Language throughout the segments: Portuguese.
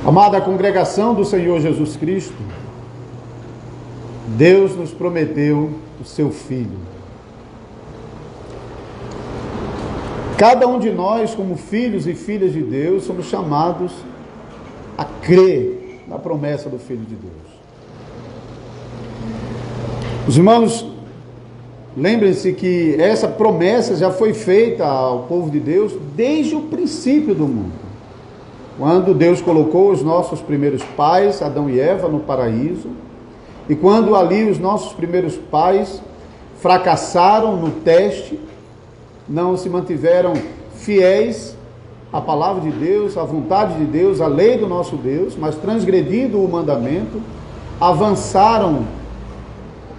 Amada congregação do Senhor Jesus Cristo, Deus nos prometeu o seu Filho. Cada um de nós, como filhos e filhas de Deus, somos chamados a crer na promessa do Filho de Deus. Os irmãos, lembrem-se que essa promessa já foi feita ao povo de Deus desde o princípio do mundo. Quando Deus colocou os nossos primeiros pais, Adão e Eva, no paraíso, e quando ali os nossos primeiros pais fracassaram no teste, não se mantiveram fiéis à palavra de Deus, à vontade de Deus, à lei do nosso Deus, mas transgredindo o mandamento, avançaram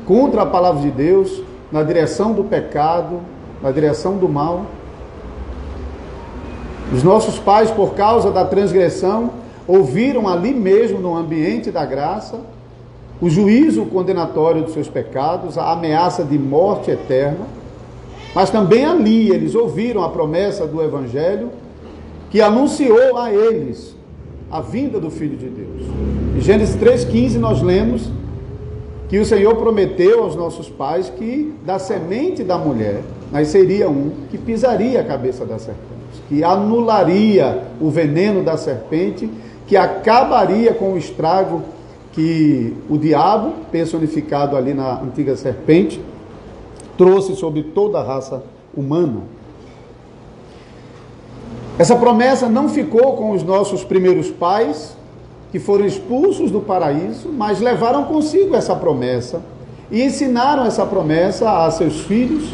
contra a palavra de Deus, na direção do pecado, na direção do mal. Os nossos pais, por causa da transgressão, ouviram ali mesmo, no ambiente da graça, o juízo condenatório dos seus pecados, a ameaça de morte eterna, mas também ali eles ouviram a promessa do Evangelho, que anunciou a eles a vinda do Filho de Deus. Em Gênesis 3,15 nós lemos que o Senhor prometeu aos nossos pais que da semente da mulher nasceria um que pisaria a cabeça da serpente, que anularia o veneno da serpente, que acabaria com o estrago que o diabo, personificado ali na antiga serpente, trouxe sobre toda a raça humana. Essa promessa não ficou com os nossos primeiros pais, que foram expulsos do paraíso, mas levaram consigo essa promessa e ensinaram essa promessa a seus filhos.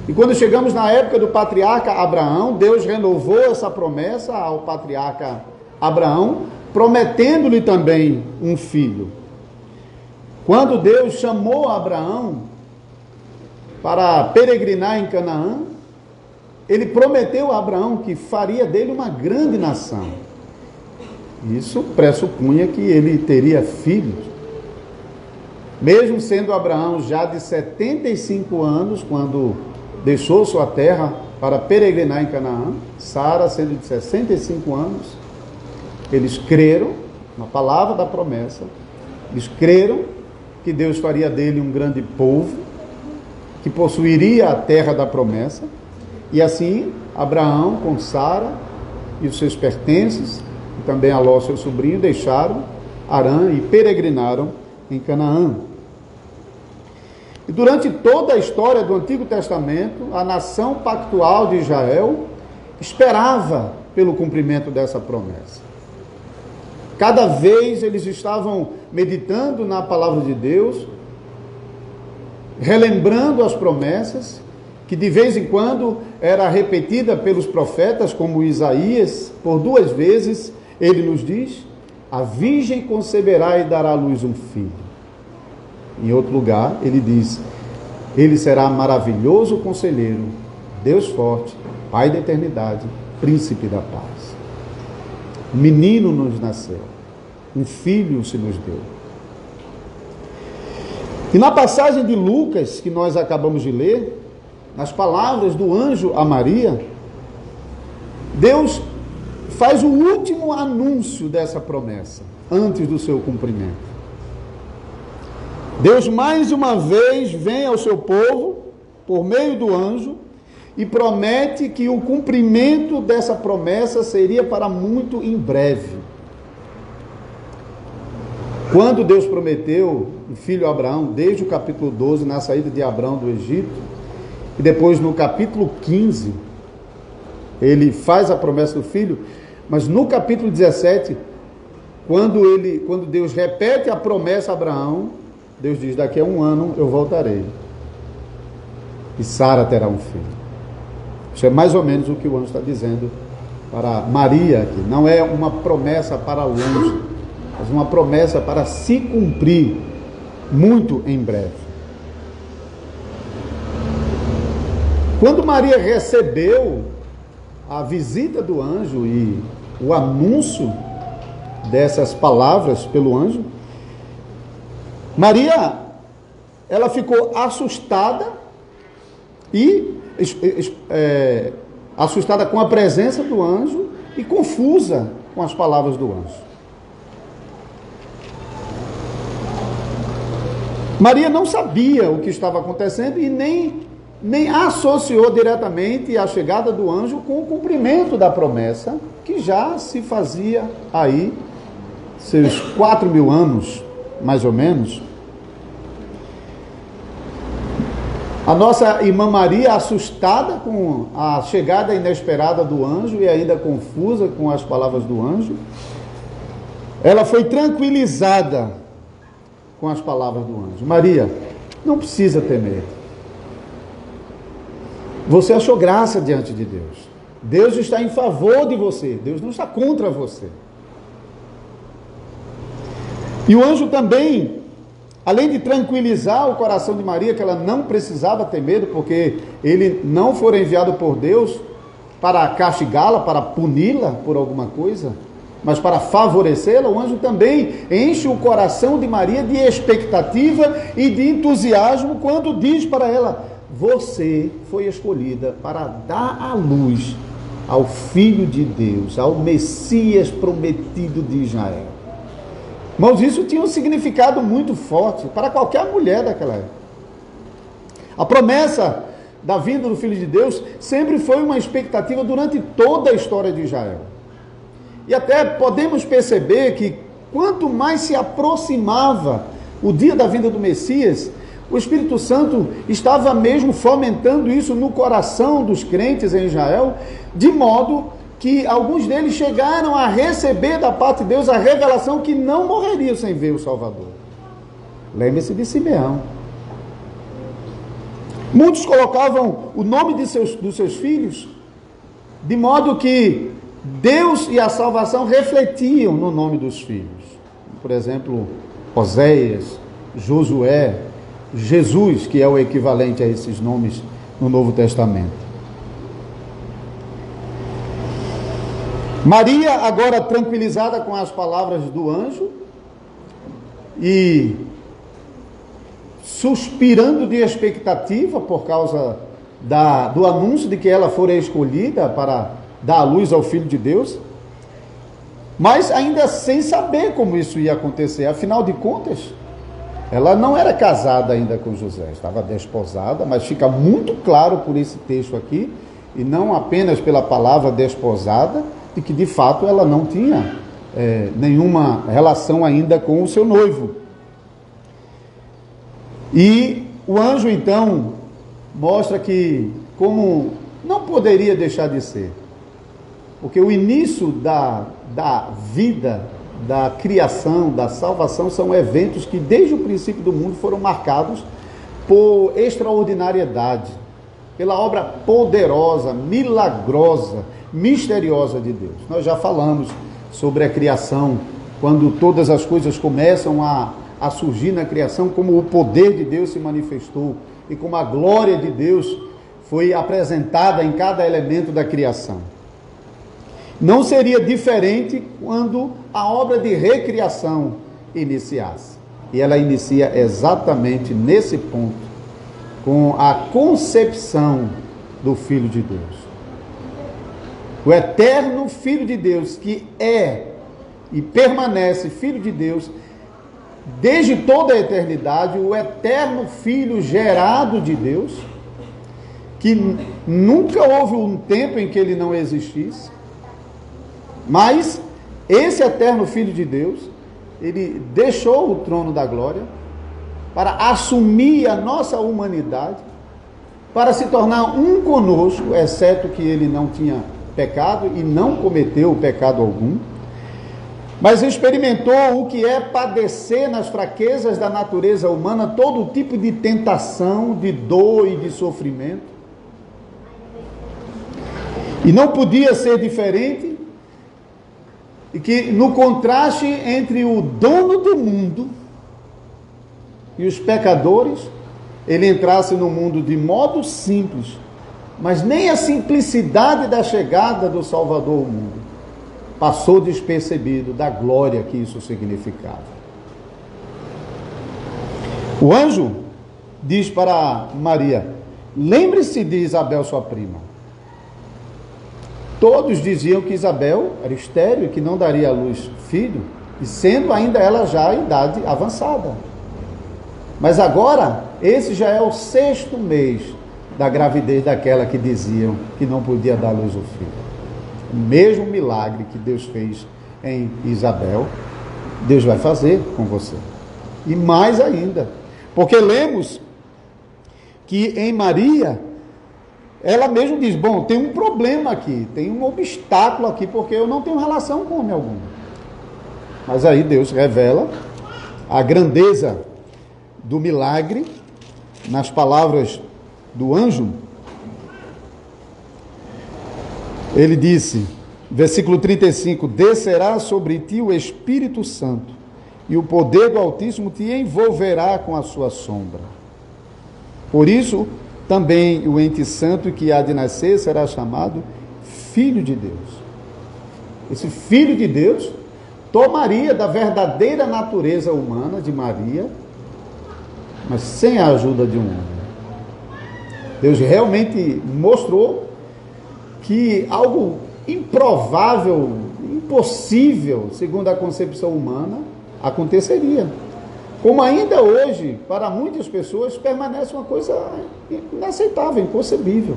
E quando chegamos na época do patriarca Abraão, Deus renovou essa promessa ao patriarca Abraão, prometendo-lhe também um filho. Quando Deus chamou Abraão para peregrinar em Canaã, ele prometeu a Abraão que faria dele uma grande nação. Isso pressupunha que ele teria filhos. Mesmo sendo Abraão já de 75 anos, quando deixou sua terra para peregrinar em Canaã, Sara sendo de 65 anos, eles creram na palavra da promessa, eles creram que Deus faria dele um grande povo, que possuiria a terra da promessa, e assim Abraão com Sara e os seus pertences, e também Aló, seu sobrinho, deixaram Harã e peregrinaram em Canaã. E durante toda a história do Antigo Testamento, a nação pactual de Israel esperava pelo cumprimento dessa promessa. Cada vez eles estavam meditando na palavra de Deus, relembrando as promessas, que de vez em quando era repetida pelos profetas, como Isaías, por 2 vezes, ele nos diz: a virgem conceberá e dará à luz um filho. Em outro lugar, ele diz: ele será maravilhoso conselheiro, Deus forte, Pai da eternidade, príncipe da paz. Um menino nos nasceu, um filho se nos deu. E na passagem de Lucas, que nós acabamos de ler, nas palavras do anjo a Maria, Deus faz o último anúncio dessa promessa, antes do seu cumprimento. Deus mais uma vez vem ao seu povo, por meio do anjo, e promete que o cumprimento dessa promessa seria para muito em breve. Quando Deus prometeu o filho Abraão, desde o capítulo 12, na saída de Abraão do Egito, e depois no capítulo 15, ele faz a promessa do filho, mas no capítulo 17, quando Deus repete a promessa a Abraão, Deus diz: daqui a 1 ano eu voltarei, e Sara terá um filho. Isso é mais ou menos o que o anjo está dizendo para Maria aqui. Não é uma promessa para longe, mas uma promessa para se cumprir muito em breve. Quando Maria recebeu a visita do anjo e o anúncio dessas palavras pelo anjo, Maria, ela ficou assustada e assustada com a presença do anjo e confusa com as palavras do anjo. Maria não sabia o que estava acontecendo e nem associou diretamente a chegada do anjo com o cumprimento da promessa, que já se fazia aí, seus 4.000 anos, mais ou menos. A nossa irmã Maria, assustada com a chegada inesperada do anjo e ainda confusa com as palavras do anjo, ela foi tranquilizada com as palavras do anjo. Maria, não precisa temer. Você achou graça diante de Deus. Deus está em favor de você. Deus não está contra você. E o anjo também, além de tranquilizar o coração de Maria, que ela não precisava ter medo, porque ele não foi enviado por Deus para castigá-la, para puni-la por alguma coisa, mas para favorecê-la, o anjo também enche o coração de Maria de expectativa e de entusiasmo quando diz para ela: você foi escolhida para dar à luz ao Filho de Deus, ao Messias prometido de Israel. Irmãos, isso tinha um significado muito forte para qualquer mulher daquela época. A promessa da vinda do Filho de Deus sempre foi uma expectativa durante toda a história de Israel. E até podemos perceber que quanto mais se aproximava o dia da vinda do Messias, o Espírito Santo estava mesmo fomentando isso no coração dos crentes em Israel, de modo que alguns deles chegaram a receber da parte de Deus a revelação que não morreriam sem ver o Salvador. Lembre-se de Simeão. Muitos colocavam o nome dos seus filhos, de modo que Deus e a salvação refletiam no nome dos filhos. Por exemplo, Oséias, Josué, Jesus, que é o equivalente a esses nomes no Novo Testamento. Maria, agora tranquilizada com as palavras do anjo e suspirando de expectativa por causa do anúncio de que ela fora escolhida para dar a luz ao Filho de Deus, mas ainda sem saber como isso ia acontecer. Afinal de contas, ela não era casada ainda com José, estava desposada, mas fica muito claro por esse texto aqui, e não apenas pela palavra desposada, de que de fato ela não tinha nenhuma relação ainda com o seu noivo. E o anjo então mostra que como não poderia deixar de ser, porque o início da vida, da criação, da salvação, são eventos que desde o princípio do mundo foram marcados por extraordinariedade, pela obra poderosa, milagrosa, misteriosa de Deus. Nós já falamos sobre a criação, quando todas as coisas começam a surgir na criação, como o poder de Deus se manifestou e como a glória de Deus foi apresentada em cada elemento da criação. Não seria diferente quando a obra de recriação iniciasse. E ela inicia exatamente nesse ponto, com a concepção do Filho de Deus. O eterno Filho de Deus, que é e permanece Filho de Deus desde toda a eternidade, o eterno Filho gerado de Deus, que nunca houve um tempo em que ele não existisse, mas esse eterno Filho de Deus, ele deixou o trono da glória para assumir a nossa humanidade, para se tornar um conosco, exceto que ele não tinha pecado e não cometeu pecado algum, mas experimentou o que é padecer nas fraquezas da natureza humana, todo tipo de tentação, de dor e de sofrimento. E não podia ser diferente, e que no contraste entre o dono do mundo e os pecadores, ele entrasse no mundo de modo simples, mas nem a simplicidade da chegada do Salvador ao mundo passou despercebido da glória que isso significava. O anjo diz para Maria: lembre-se de Isabel, sua prima. Todos diziam que Isabel era estéril e que não daria à luz filho, e sendo ainda ela já a idade avançada. Mas agora, esse já é o 6º mês da gravidez daquela que diziam que não podia dar à luz o filho. O mesmo milagre que Deus fez em Isabel, Deus vai fazer com você. E mais ainda, porque lemos que em Maria, ela mesma diz, bom, tem um problema aqui, tem um obstáculo aqui, porque eu não tenho relação com homem algum. Mas aí Deus revela a grandeza do milagre nas palavras do anjo. Ele disse, versículo 35, descerá sobre ti o Espírito Santo, e o poder do Altíssimo te envolverá com a sua sombra. Por isso, também o ente santo que há de nascer será chamado Filho de Deus. Esse Filho de Deus tomaria da verdadeira natureza humana de Maria, mas sem a ajuda de um homem. Deus realmente mostrou que algo improvável, impossível, segundo a concepção humana, aconteceria. Como ainda hoje, para muitas pessoas, permanece uma coisa inaceitável, inconcebível.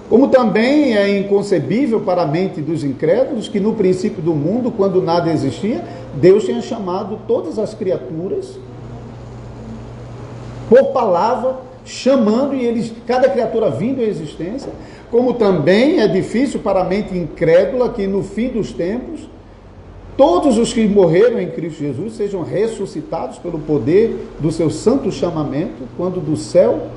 Como também é inconcebível para a mente dos incrédulos que no princípio do mundo, quando nada existia, Deus tinha chamado todas as criaturas por palavra, chamando e eles, cada criatura vindo à existência. Como também é difícil para a mente incrédula que no fim dos tempos todos os que morreram em Cristo Jesus sejam ressuscitados pelo poder do seu santo chamamento, quando do céu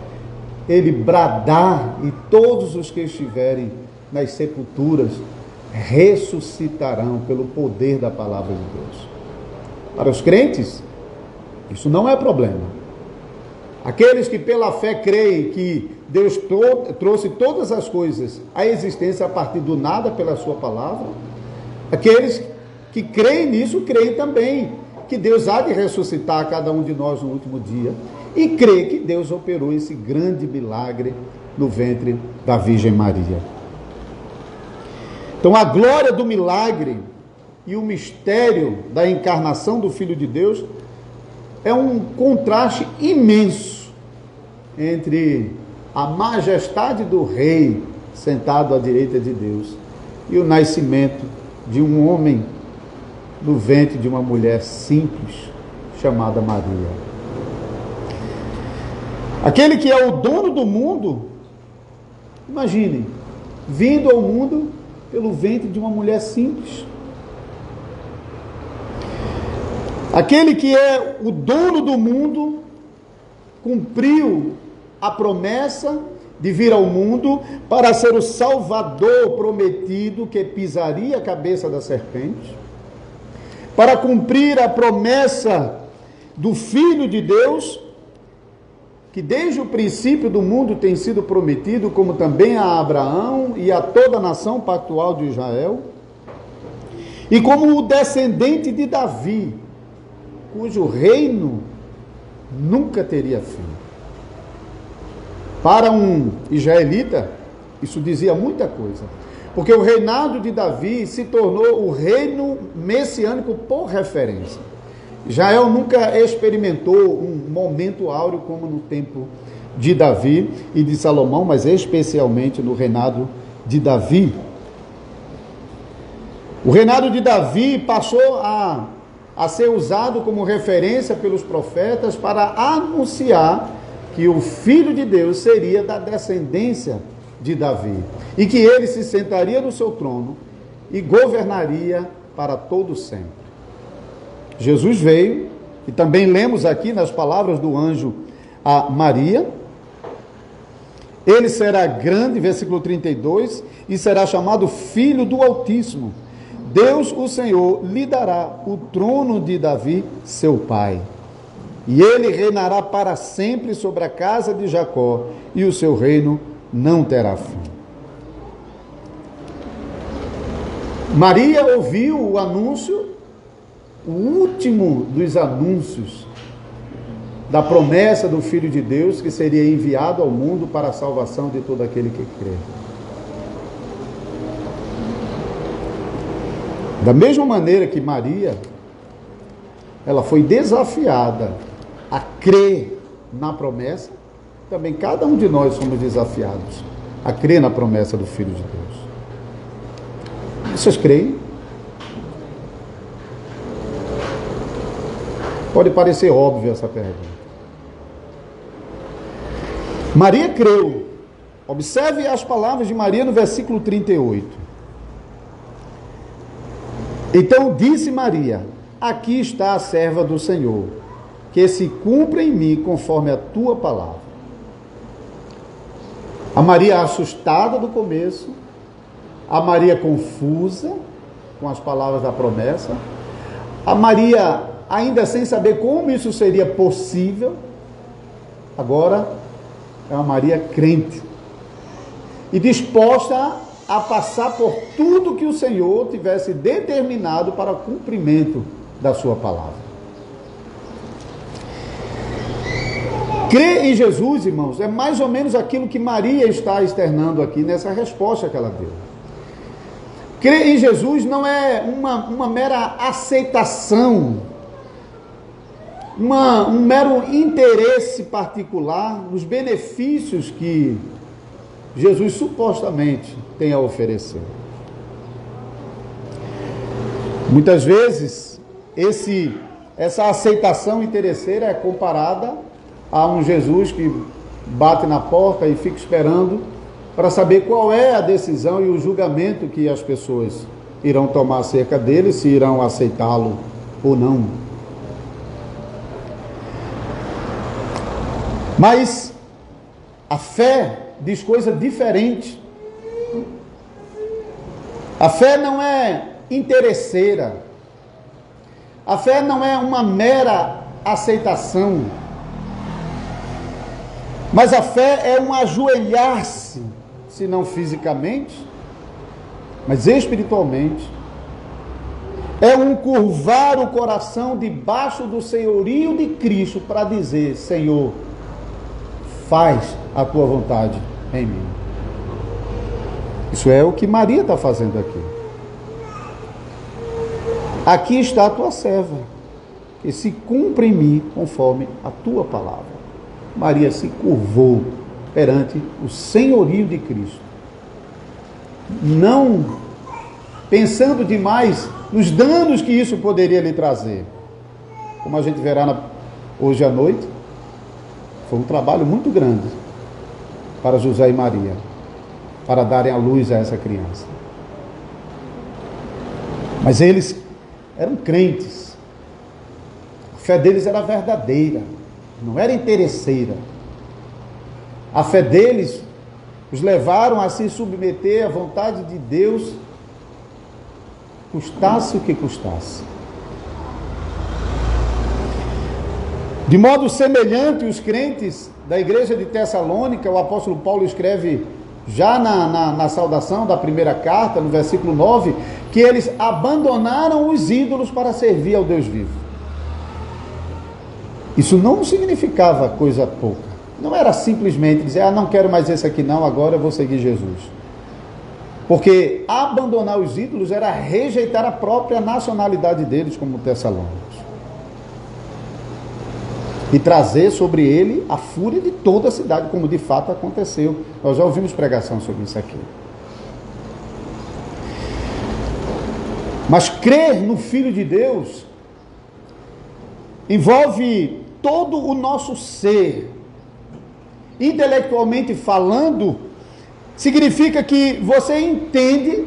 ele bradar e todos os que estiverem nas sepulturas ressuscitarão pelo poder da palavra de Deus. Para os crentes, isso não é problema. Aqueles que pela fé creem que Deus trouxe todas as coisas à existência a partir do nada pela sua palavra, aqueles que creem nisso, creem também que Deus há de ressuscitar cada um de nós no último dia, e creem que Deus operou esse grande milagre no ventre da Virgem Maria. Então a glória do milagre e o mistério da encarnação do Filho de Deus é um contraste imenso entre a majestade do Rei sentado à direita de Deus e o nascimento de um homem no ventre de uma mulher simples chamada Maria. Aquele que é o dono do mundo, imagine, vindo ao mundo pelo ventre de uma mulher simples. Aquele que é o dono do mundo cumpriu a promessa de vir ao mundo para ser o Salvador prometido que pisaria a cabeça da serpente, para cumprir a promessa do Filho de Deus, que desde o princípio do mundo tem sido prometido, como também a Abraão e a toda a nação pactual de Israel, e como o descendente de Davi, cujo reino nunca teria fim. Para um israelita, isso dizia muita coisa, porque o reinado de Davi se tornou o reino messiânico por referência. Israel nunca experimentou um momento áureo como no tempo de Davi e de Salomão, mas especialmente no reinado de Davi. O reinado de Davi passou a ser usado como referência pelos profetas para anunciar que o Filho de Deus seria da descendência de Davi e que ele se sentaria no seu trono e governaria para todo sempre. Jesus veio, e também lemos aqui nas palavras do anjo a Maria, ele será grande, versículo 32, e será chamado Filho do Altíssimo. Deus, o Senhor, lhe dará o trono de Davi, seu pai, e ele reinará para sempre sobre a casa de Jacó, e o seu reino não terá fim. Maria ouviu o anúncio, o último dos anúncios da promessa do Filho de Deus, que seria enviado ao mundo para a salvação de todo aquele que crê. Da mesma maneira que Maria, ela foi desafiada a crer na promessa, também cada um de nós somos desafiados a crer na promessa do Filho de Deus. Vocês creem? Pode parecer óbvio essa pergunta. Maria creu. Observe as palavras de Maria no versículo 38. Então disse Maria: aqui está a serva do Senhor, que se cumpra em mim conforme a tua palavra. A Maria assustada do começo, a Maria confusa com as palavras da promessa, a Maria ainda sem saber como isso seria possível, agora é uma Maria crente e disposta a passar por tudo que o Senhor tivesse determinado para o cumprimento da sua palavra. Crer em Jesus, irmãos, é mais ou menos aquilo que Maria está externando aqui nessa resposta que ela deu. Crer em Jesus não é uma mera aceitação, um mero interesse particular nos benefícios que Jesus supostamente tem a oferecer. Muitas vezes, essa aceitação interesseira é comparada a um Jesus que bate na porta e fica esperando para saber qual é a decisão e o julgamento que as pessoas irão tomar acerca dele, se irão aceitá-lo ou não. Mas a fé diz coisa diferente. A fé não é interesseira. A fé não é uma mera aceitação. Mas a fé é um ajoelhar-se, se não fisicamente, mas espiritualmente. É um curvar o coração debaixo do senhorio de Cristo para dizer: Senhor, faz a tua vontade em mim. Isso é o que Maria está fazendo aqui. Aqui está a tua serva, que se cumpra em mim conforme a tua palavra. Maria se curvou perante o senhorio de Cristo, não pensando demais nos danos que isso poderia lhe trazer. Como a gente verá hoje à noite, foi um trabalho muito grande para José e Maria, para darem a luz a essa criança. Mas eles eram crentes, a fé deles era verdadeira, não era interesseira. A fé deles os levaram a se submeter à vontade de Deus, custasse o que custasse. De modo semelhante, os crentes da igreja de Tessalônica, o apóstolo Paulo escreve já na saudação da primeira carta, no versículo 9, que eles abandonaram os ídolos para servir ao Deus vivo. Isso não significava coisa pouca. Não era simplesmente dizer: não quero mais esse aqui não, agora eu vou seguir Jesus. Porque abandonar os ídolos era rejeitar a própria nacionalidade deles como tessalônicos. E trazer sobre ele a fúria de toda a cidade, como de fato aconteceu. Nós já ouvimos pregação sobre isso aqui. Mas crer no Filho de Deus envolve todo o nosso ser. Intelectualmente falando, significa que você entende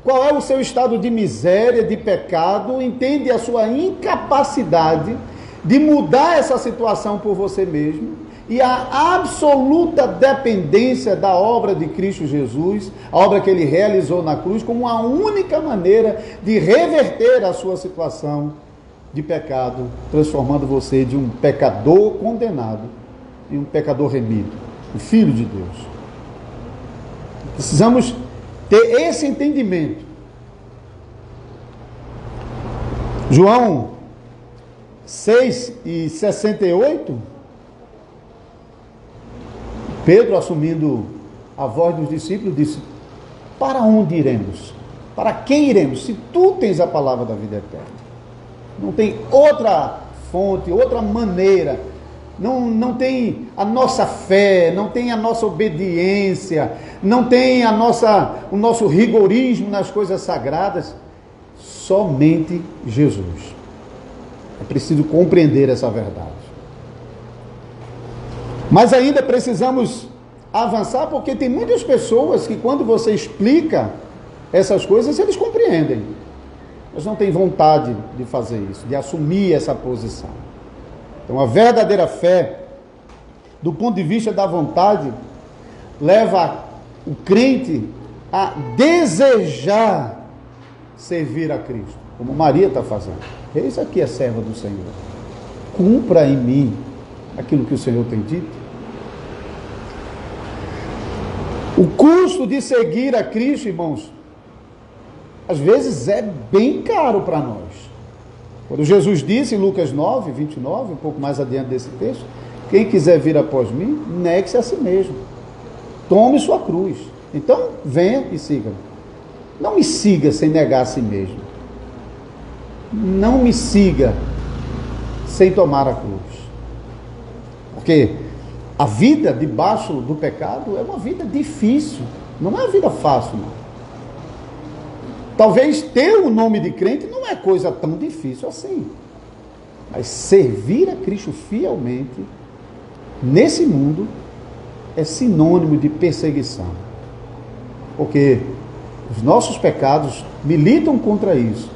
qual é o seu estado de miséria, de pecado, entende a sua incapacidade de mudar essa situação por você mesmo, e a absoluta dependência da obra de Cristo Jesus, a obra que ele realizou na cruz, como a única maneira de reverter a sua situação de pecado, transformando você de um pecador condenado em um pecador remido, o Filho de Deus. Precisamos ter esse entendimento. João 6:68, Pedro, assumindo a voz dos discípulos, disse: para onde iremos? Para quem iremos? Se tu tens a palavra da vida eterna. Não tem outra fonte, outra maneira. Não tem a nossa fé, não tem a nossa obediência, não tem o nosso rigorismo nas coisas sagradas. Somente Jesus. É preciso compreender essa verdade. Mas ainda precisamos avançar, porque tem muitas pessoas que, quando você explica essas coisas, eles compreendem, mas não têm vontade de fazer isso, de assumir essa posição. Então, a verdadeira fé, do ponto de vista da vontade, leva o crente a desejar servir a Cristo, como Maria está fazendo. Eis aqui a serva do Senhor. Cumpra em mim aquilo que o Senhor tem dito. O custo de seguir a Cristo, irmãos, às vezes é bem caro para nós. Quando Jesus disse em Lucas 9, 29, um pouco mais adiante desse texto, quem quiser vir após mim, negue-se a si mesmo. Tome sua cruz. Então, venha e siga-me. Não me siga sem negar a si mesmo. Não me siga sem tomar a cruz. Porque a vida debaixo do pecado é uma vida difícil. Não é uma vida fácil, não. Talvez ter o nome de crente não é coisa tão difícil assim. Mas servir a Cristo fielmente, nesse mundo, é sinônimo de perseguição. Porque os nossos pecados militam contra isso.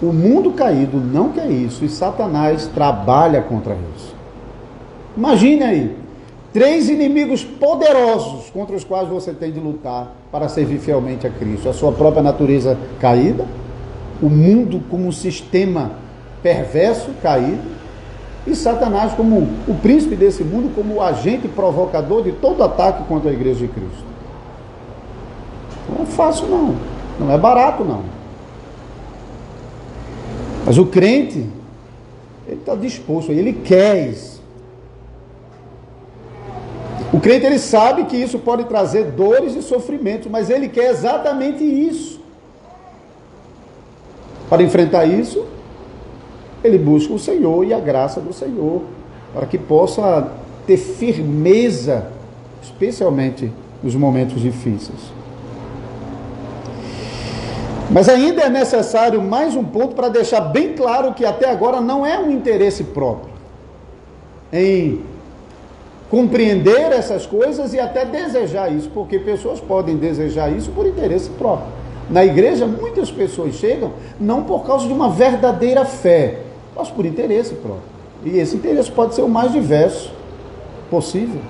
O mundo caído não quer isso. E Satanás trabalha contra isso. Imagine aí, 3 inimigos poderosos contra os quais você tem de lutar para servir fielmente a Cristo. A sua própria natureza caída, o mundo como um sistema perverso, caído, e Satanás como o príncipe desse mundo, como o agente provocador de todo ataque contra a igreja de Cristo. Não é fácil não, não é barato não. Mas o crente, ele está disposto, ele quer isso. O crente, ele sabe que isso pode trazer dores e sofrimentos, mas ele quer exatamente isso. Para enfrentar isso, ele busca o Senhor e a graça do Senhor, para que possa ter firmeza, especialmente nos momentos difíceis. Mas ainda é necessário mais um ponto para deixar bem claro que até agora não é um interesse próprio em compreender essas coisas e até desejar isso, porque pessoas podem desejar isso por interesse próprio. Na igreja, muitas pessoas chegam não por causa de uma verdadeira fé, mas por interesse próprio. E esse interesse pode ser o mais diverso possível.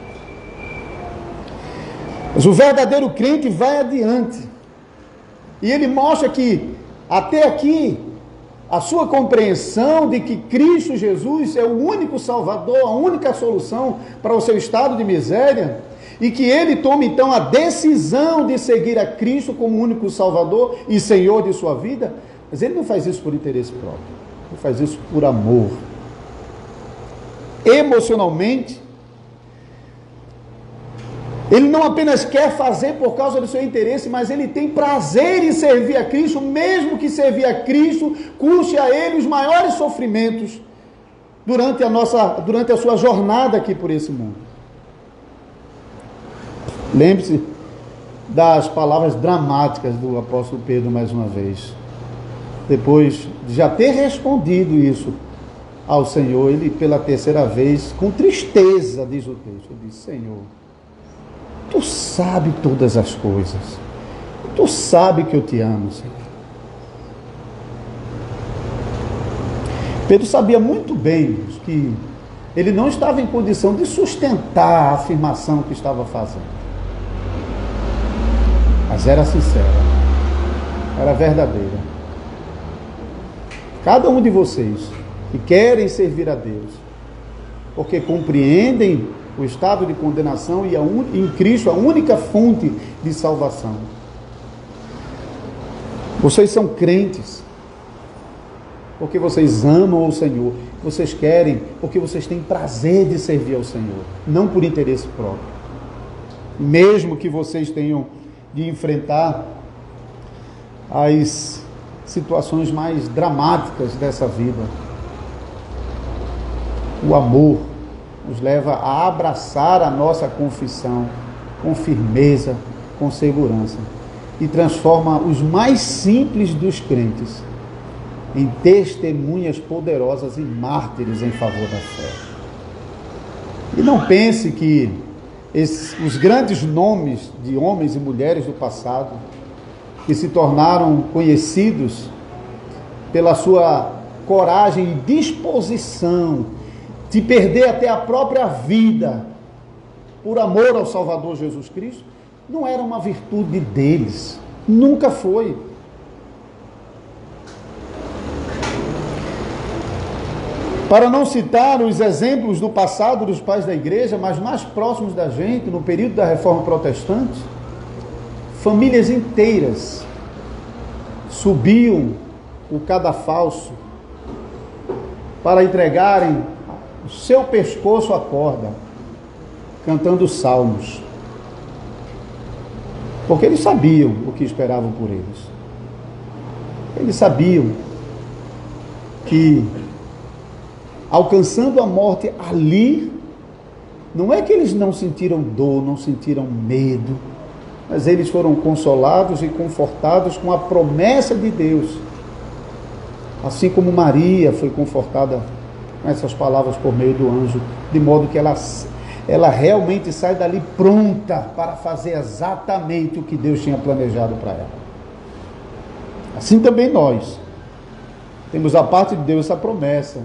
Mas o verdadeiro crente vai adiante. E ele mostra que, até aqui, a sua compreensão de que Cristo Jesus é o único Salvador, a única solução para o seu estado de miséria, e que ele tome então a decisão de seguir a Cristo como único Salvador e Senhor de sua vida, mas ele não faz isso por interesse próprio, ele faz isso por amor. Emocionalmente, ele não apenas quer fazer por causa do seu interesse, mas ele tem prazer em servir a Cristo, mesmo que servir a Cristo custe a ele os maiores sofrimentos durante a sua jornada aqui por esse mundo. Lembre-se das palavras dramáticas do apóstolo Pedro mais uma vez. Depois de já ter respondido isso ao Senhor, ele pela terceira vez, com tristeza, diz o texto, ele diz: Senhor, Tu sabe todas as coisas. Tu sabe que eu te amo, Senhor. Pedro sabia muito bem que ele não estava em condição de sustentar a afirmação que estava fazendo. Mas era sincera, era verdadeira. Cada um de vocês que querem servir a Deus, porque compreendem o estado de condenação e em Cristo a única fonte de salvação. Vocês são crentes porque vocês amam o Senhor, vocês querem porque vocês têm prazer de servir ao Senhor, não por interesse próprio. Mesmo que vocês tenham de enfrentar as situações mais dramáticas dessa vida. O amor nos leva a abraçar a nossa confissão com firmeza, com segurança, e transforma os mais simples dos crentes em testemunhas poderosas e mártires em favor da fé. E não pense que os grandes nomes de homens e mulheres do passado, que se tornaram conhecidos pela sua coragem e disposição de perder até a própria vida por amor ao Salvador Jesus Cristo, não era uma virtude deles, nunca foi. Para não citar os exemplos do passado dos pais da igreja, mas mais próximos da gente, no período da Reforma Protestante, famílias inteiras subiam o cadafalso para entregarem o seu pescoço à corda, cantando salmos, porque eles sabiam o que esperavam por eles. Eles sabiam que, alcançando a morte ali, não é que eles não sentiram dor, não sentiram medo, mas eles foram consolados e confortados com a promessa de Deus, assim como Maria foi confortada com essas palavras por meio do anjo, de modo que ela realmente sai dali pronta para fazer exatamente o que Deus tinha planejado para ela. Assim também nós temos da parte de Deus essa promessa,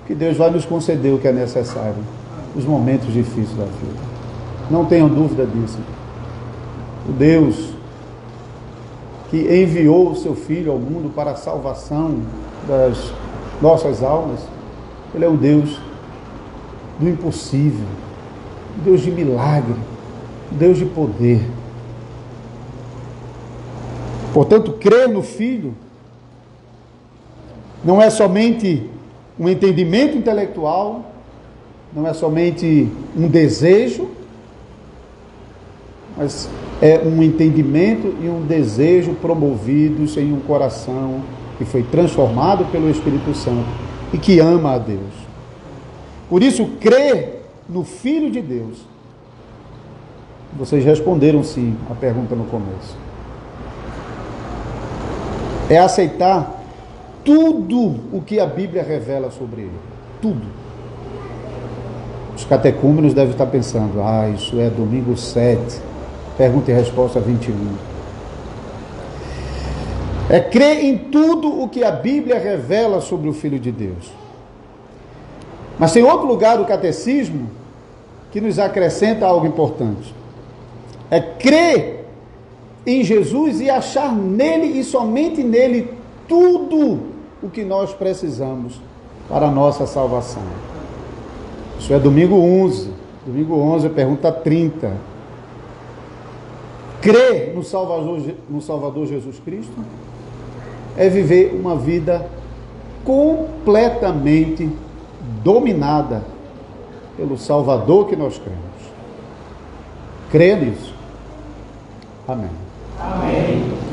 que Deus vai nos conceder o que é necessário nos momentos difíceis da vida. Não tenham dúvida disso. O Deus que enviou o seu Filho ao mundo para a salvação das nossas almas, Ele é o Deus do impossível, Deus de milagre, Deus de poder. Portanto, crer no Filho não é somente um entendimento intelectual, não é somente um desejo, mas é um entendimento e um desejo promovidos em um coração que foi transformado pelo Espírito Santo e que ama a Deus. Por isso, crer no Filho de Deus. Vocês responderam sim a pergunta no começo. É aceitar tudo o que a Bíblia revela sobre ele. Tudo. Os catecúmenos devem estar pensando, isso é domingo 7, pergunta e resposta 21. É crer em tudo o que a Bíblia revela sobre o Filho de Deus. Mas tem outro lugar do catecismo que nos acrescenta algo importante. É crer em Jesus e achar nele e somente nele tudo o que nós precisamos para a nossa salvação. Isso é domingo 11. Domingo 11, pergunta 30. Crer no Salvador Jesus Cristo é viver uma vida completamente dominada pelo Salvador que nós cremos. Crê nisso. Amém. Amém.